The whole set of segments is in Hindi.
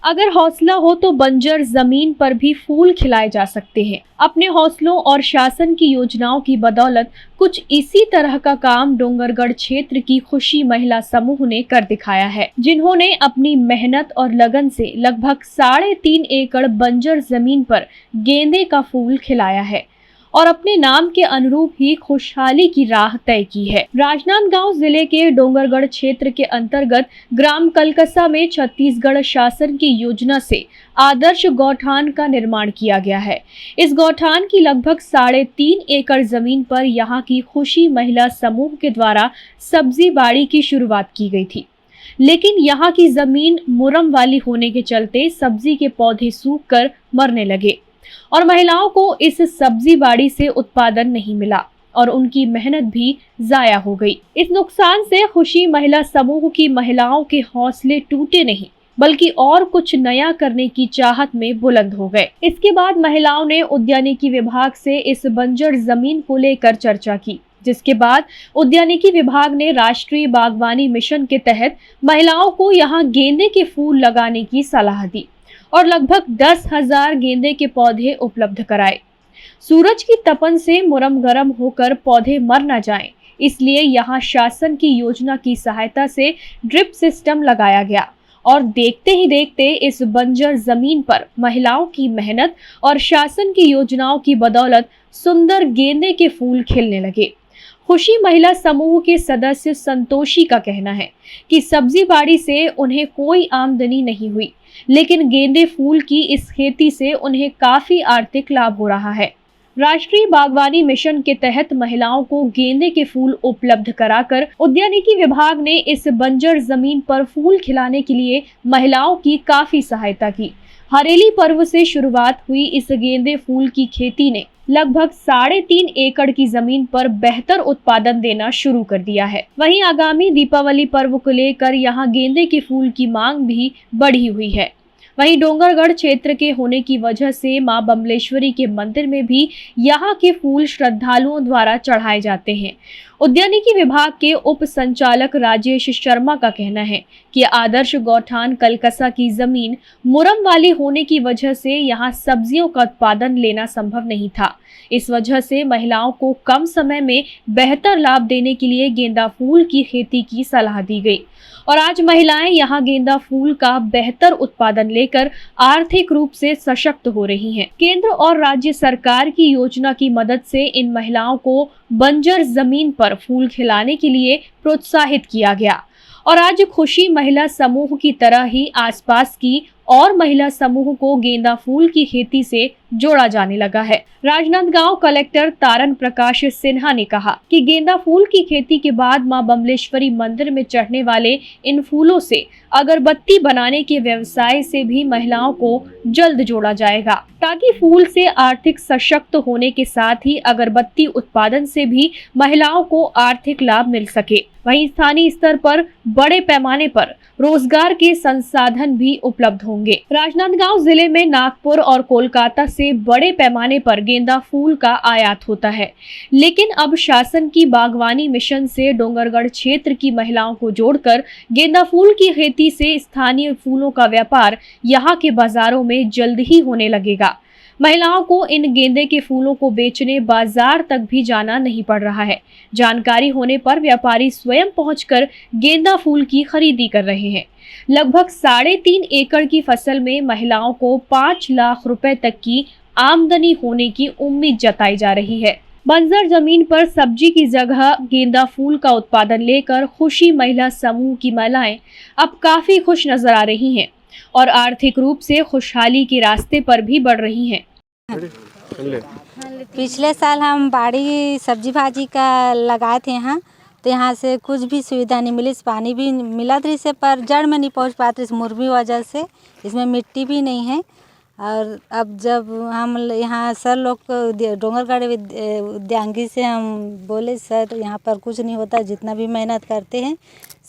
अगर हौसला हो तो बंजर जमीन पर भी फूल खिलाए जा सकते हैं। अपने हौसलों और शासन की योजनाओं की बदौलत कुछ इसी तरह का काम डोंगरगढ़ क्षेत्र की खुशी महिला समूह ने कर दिखाया है, जिन्होंने अपनी मेहनत और लगन से लगभग 3.5 एकड़ बंजर जमीन पर गेंदे का फूल खिलाया है और अपने नाम के अनुरूप ही खुशहाली की राह तय की है। राजनांदगांव जिले के डोंगरगढ़ क्षेत्र के अंतर्गत ग्राम कलकसा में छत्तीसगढ़ शासन की योजना से आदर्श गौठान का निर्माण किया गया है। इस गौठान की लगभग 3.5 एकड़ जमीन पर यहाँ की खुशी महिला समूह के द्वारा सब्जी बाड़ी की शुरुआत की गई थी, लेकिन यहाँ की जमीन मुरम वाली होने के चलते सब्जी के पौधे सूख कर मरने लगे और महिलाओं को इस सब्जी बाड़ी से उत्पादन नहीं मिला और उनकी मेहनत भी जाया हो गई। इस नुकसान से खुशी महिला समूह की महिलाओं के हौसले टूटे नहीं, बल्कि और कुछ नया करने की चाहत में बुलंद हो गए। इसके बाद महिलाओं ने उद्यानिकी विभाग से इस बंजर जमीन को लेकर चर्चा की, जिसके बाद उद्यानिकी विभाग ने राष्ट्रीय बागवानी मिशन के तहत महिलाओं को यहाँ गेंदे के फूल लगाने की सलाह दी और लगभग 10,000 गेंदे के पौधे उपलब्ध कराए। सूरज की तपन से मुरम गरम होकर पौधे मर न जाएं, इसलिए यहाँ शासन की योजना की सहायता से ड्रिप सिस्टम लगाया गया और देखते ही देखते इस बंजर जमीन पर महिलाओं की मेहनत और शासन की योजनाओं की बदौलत सुंदर गेंदे के फूल खिलने लगे। खुशी महिला समूह के सदस्य संतोषी का कहना है कि सब्जी बाड़ी से उन्हें कोई आमदनी नहीं हुई, लेकिन गेंदे फूल की इस खेती से उन्हें काफी आर्थिक लाभ हो रहा है। राष्ट्रीय बागवानी मिशन के तहत महिलाओं को गेंदे के फूल उपलब्ध कराकर उद्यानिकी विभाग ने इस बंजर जमीन पर फूल खिलाने के लिए महिलाओं की काफी सहायता की। हरेली पर्व से शुरुआत हुई इस गेंदे फूल की खेती ने लगभग 3.5 एकड़ की जमीन पर बेहतर उत्पादन देना शुरू कर दिया है। वहीं आगामी दीपावली पर्व को लेकर यहाँ गेंदे के फूल की मांग भी बढ़ी हुई है। वहीं डोंगरगढ़ क्षेत्र के होने की वजह से मां बमलेश्वरी के मंदिर में भी यहाँ के फूल श्रद्धालुओं द्वारा चढ़ाए जाते हैं। उद्यानिकी विभाग के उप संचालक राजेश शर्मा का कहना है कि आदर्श गौठान कलकसा की जमीन मुरम वाली होने की वजह से यहाँ सब्जियों का उत्पादन लेना संभव नहीं था। इस वजह से महिलाओं को कम समय में बेहतर लाभ देने के लिए गेंदा फूल की खेती की सलाह दी गई और आज महिलाएं यहाँ गेंदा फूल का बेहतर उत्पादन लेकर आर्थिक रूप से सशक्त हो रही हैं। केंद्र और राज्य सरकार की योजना की मदद से इन महिलाओं को बंजर जमीन पर फूल खिलाने के लिए प्रोत्साहित किया गया और आज खुशी महिला समूह की तरह ही आसपास की और महिला समूह को गेंदा फूल की खेती से जोड़ा जाने लगा है। राजनांदगांव कलेक्टर तारन प्रकाश सिन्हा ने कहा कि गेंदा फूल की खेती के बाद मां बमलेश्वरी मंदिर में चढ़ने वाले इन फूलों से अगरबत्ती बनाने के व्यवसाय से भी महिलाओं को जल्द जोड़ा जाएगा, ताकि फूल से आर्थिक सशक्त होने के साथ ही अगरबत्ती उत्पादन से भी महिलाओं को आर्थिक लाभ मिल सके। वहीं स्थानीय स्तर पर बड़े पैमाने पर रोजगार के संसाधन भी उपलब्ध होंगे। राजनांदगांव जिले में नागपुर और कोलकाता से बड़े पैमाने पर गेंदा फूल का आयात होता है, लेकिन अब शासन की बागवानी मिशन से डोंगरगढ़ क्षेत्र की महिलाओं को जोड़कर गेंदा फूल की खेती से स्थानीय फूलों का व्यापार यहाँ के बाजारों में जल्द ही होने लगेगा। महिलाओं को इन गेंदे के फूलों को बेचने बाजार तक भी जाना नहीं पड़ रहा है। जानकारी होने पर व्यापारी स्वयं पहुंचकर गेंदा फूल की खरीदी कर रहे हैं। लगभग 3.5 एकड़ की फसल में महिलाओं को 5 लाख रुपए तक की आमदनी होने की उम्मीद जताई जा रही है। बंजर जमीन पर सब्जी की जगह गेंदा फूल का उत्पादन लेकर खुशी महिला समूह की महिलाएं अब काफी खुश नजर आ रही हैं और आर्थिक रूप से खुशहाली के रास्ते पर भी बढ़ रही हैं। पिछले साल हम बाड़ी सब्जी भाजी का लगाए थे यहाँ, तो यहाँ से कुछ भी सुविधा नहीं मिली। पानी भी मिला था इसे, पर जड़ में नहीं पहुँच पाते इस मुरमी वजह से। इसमें मिट्टी भी नहीं है। और अब जब हम यहाँ सर लोग डोंगरगढ़ उद्यानिकी से हम बोले, सर यहाँ पर कुछ नहीं होता, जितना भी मेहनत करते हैं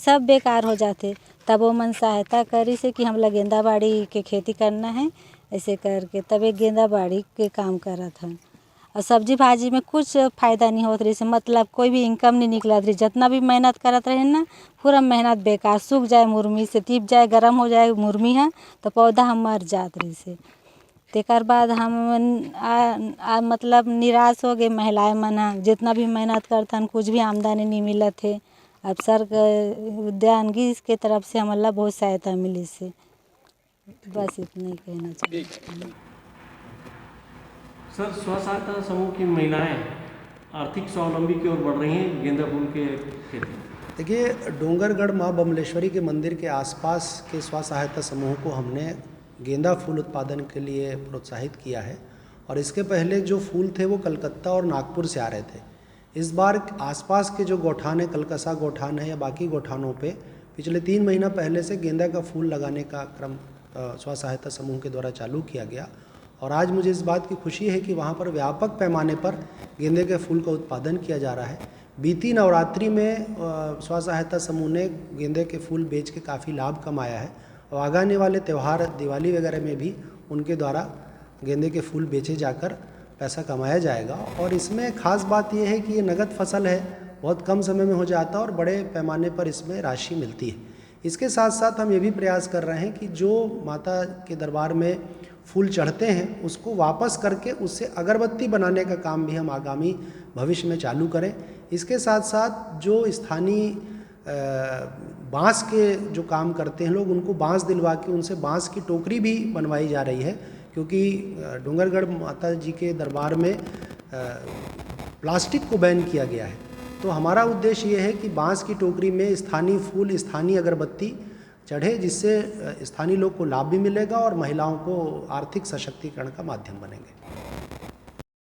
सब बेकार हो जाते। तब वो मन सहायता करी से कि हम लोग गेंदा बाड़ी के खेती करना है, ऐसे करके तब एक गेंदा बाड़ी के काम करा था। और सब्जी भाजी में कुछ फ़ायदा नहीं होत रही से, मतलब कोई भी इनकम नहीं निकलत रही। जितना भी मेहनत करत रहे ना, पूरा मेहनत बेकार, सूख जाए मुरमी से, तीप जाए, गर्म हो जाए मुरमी है तो पौधा हम मर जात रही से। तेकर बाद हम मतलब निराश हो गए महिलाएं मन ह, जितना भी मेहनत करथन कुछ भी आमदनी नहीं मिलत है। अब सर उद्यानिकी के तरफ से हमला बहुत सहायता मिली से, बस इतना ही कहना चाहिए। सर, स्व सहायता समूह की महिलाएं आर्थिक स्वावलंबी की ओर बढ़ रही हैं गेंदा फूल के खेती। देखिए, डोंगरगढ़ माँ बमलेश्वरी के मंदिर के आसपास के स्व सहायता समूह को हमने गेंदा फूल उत्पादन के लिए प्रोत्साहित किया है। और इसके पहले जो फूल थे वो कलकत्ता और नागपुर से आ रहे थे। इस बार आसपास के जो गौठान है, कलकसा गौठान है या बाकी गौठानों पे पिछले 3 महीना पहले से गेंदा का फूल लगाने का क्रम स्व सहायता समूह के द्वारा चालू किया गया। और आज मुझे इस बात की खुशी है कि वहाँ पर व्यापक पैमाने पर गेंदे के फूल का उत्पादन किया जा रहा है। बीती नवरात्रि में स्व सहायता समूह ने गेंदे के फूल बेच के काफ़ी लाभ कमाया है और आगाने वाले त्यौहार दिवाली वगैरह में भी उनके द्वारा गेंदे के फूल बेचे जाकर पैसा कमाया जाएगा। और इसमें ख़ास बात यह है कि ये नगद फसल है, बहुत कम समय में हो जाता है और बड़े पैमाने पर इसमें राशि मिलती है। इसके साथ साथ हम ये भी प्रयास कर रहे हैं कि जो माता के दरबार में फूल चढ़ते हैं उसको वापस करके उससे अगरबत्ती बनाने का काम भी हम आगामी भविष्य में चालू करें। इसके साथ साथ जो स्थानीय बांस के जो काम करते हैं लोग, उनको बांस दिलवा के उनसे बांस की टोकरी भी बनवाई जा रही है, क्योंकि डोंगरगढ़ माता जी के दरबार में प्लास्टिक को बैन किया गया है। तो हमारा उद्देश्य ये है कि बांस की टोकरी में स्थानीय फूल, स्थानीय अगरबत्ती चढ़े, जिससे स्थानीय लोग को लाभ भी मिलेगा और महिलाओं को आर्थिक सशक्तिकरण का माध्यम बनेंगे।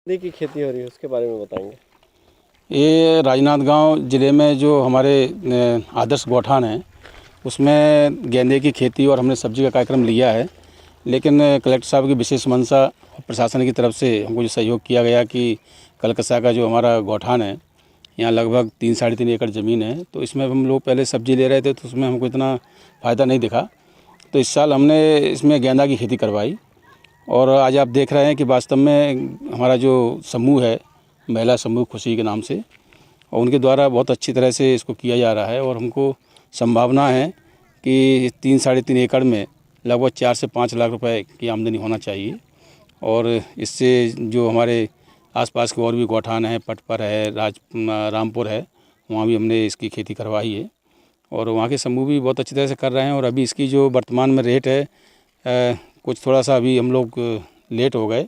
गेंदे की खेती हो रही है, उसके बारे में बताएंगे। ये राजनांदगांव ज़िले में जो हमारे आदर्श गौठान है उसमें गेंदे की खेती और हमने सब्जी का कार्यक्रम लिया है। लेकिन कलेक्टर साहब की विशेष मंशा और प्रशासन की तरफ से हमको जो सहयोग किया गया कि कलकसा का जो हमारा गौठान है, यहाँ लगभग 3-3.5 एकड़ ज़मीन है, तो इसमें हम लोग पहले सब्जी ले रहे थे तो उसमें हमको इतना फ़ायदा नहीं दिखा। तो इस साल हमने इसमें गेंदा की खेती करवाई और आज आप देख रहे हैं कि वास्तव में हमारा जो समूह है, महिला समूह खुशी के नाम से, और उनके द्वारा बहुत अच्छी तरह से इसको किया जा रहा है। और हमको संभावना है कि 3-3.5 एकड़ में लगभग 4 से 5 लाख रुपए की आमदनी होना चाहिए। और इससे जो हमारे आसपास के और भी गौठान हैं, पटपर है, रामपुर है, वहाँ भी हमने इसकी खेती करवाई है और वहाँ के समूह भी बहुत अच्छी तरह से कर रहे हैं। और अभी इसकी जो वर्तमान में रेट है, कुछ थोड़ा सा अभी हम लोग लेट हो गए,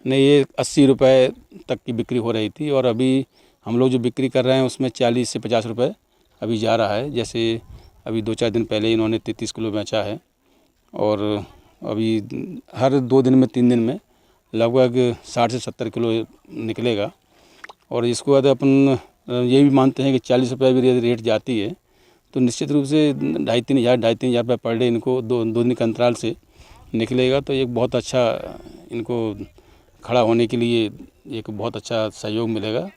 नहीं ये 80 रुपये तक की बिक्री हो रही थी और अभी हम लोग जो बिक्री कर रहे हैं उसमें 40 से 50 रुपये अभी जा रहा है। जैसे अभी 2-4 दिन पहले इन्होंने 33 किलो बेचा है और अभी हर 2 दिन में 3 दिन में लगभग 60 से 70 किलो निकलेगा। और इसको अगर अपन ये भी मानते हैं कि 40 रुपये भी रेट जाती है तो निश्चित रूप से 2,500 रुपये पर डे इनको 2 दिन के अंतराल से निकलेगा। तो एक बहुत अच्छा इनको खड़ा होने के लिए एक बहुत अच्छा सहयोग मिलेगा।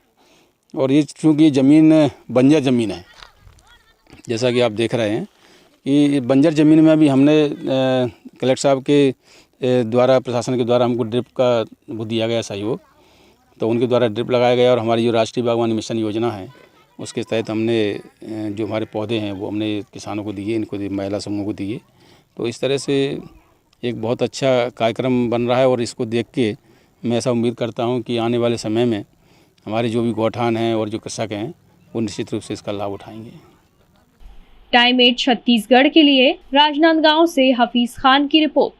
और ये चूँकि ज़मीन बंजर ज़मीन है, जैसा कि आप देख रहे हैं कि बंजर ज़मीन में अभी हमने कलेक्टर साहब के द्वारा, प्रशासन के द्वारा हमको ड्रिप का वो दिया गया सहयोग, तो उनके द्वारा ड्रिप लगाया गया और हमारी जो राष्ट्रीय बागवानी मिशन योजना है उसके तहत हमने जो हमारे पौधे हैं वो हमने किसानों को दिए, इनको महिला समूह को दिए। तो इस तरह से एक बहुत अच्छा कार्यक्रम बन रहा है और इसको देख के मैं ऐसा उम्मीद करता हूँ कि आने वाले समय में हमारे जो भी गौठान हैं और जो कृषक हैं वो निश्चित रूप से इसका लाभ उठाएंगे। टाइम 8 छत्तीसगढ़ के लिए राजनांदगांव से हफीज खान की रिपोर्ट।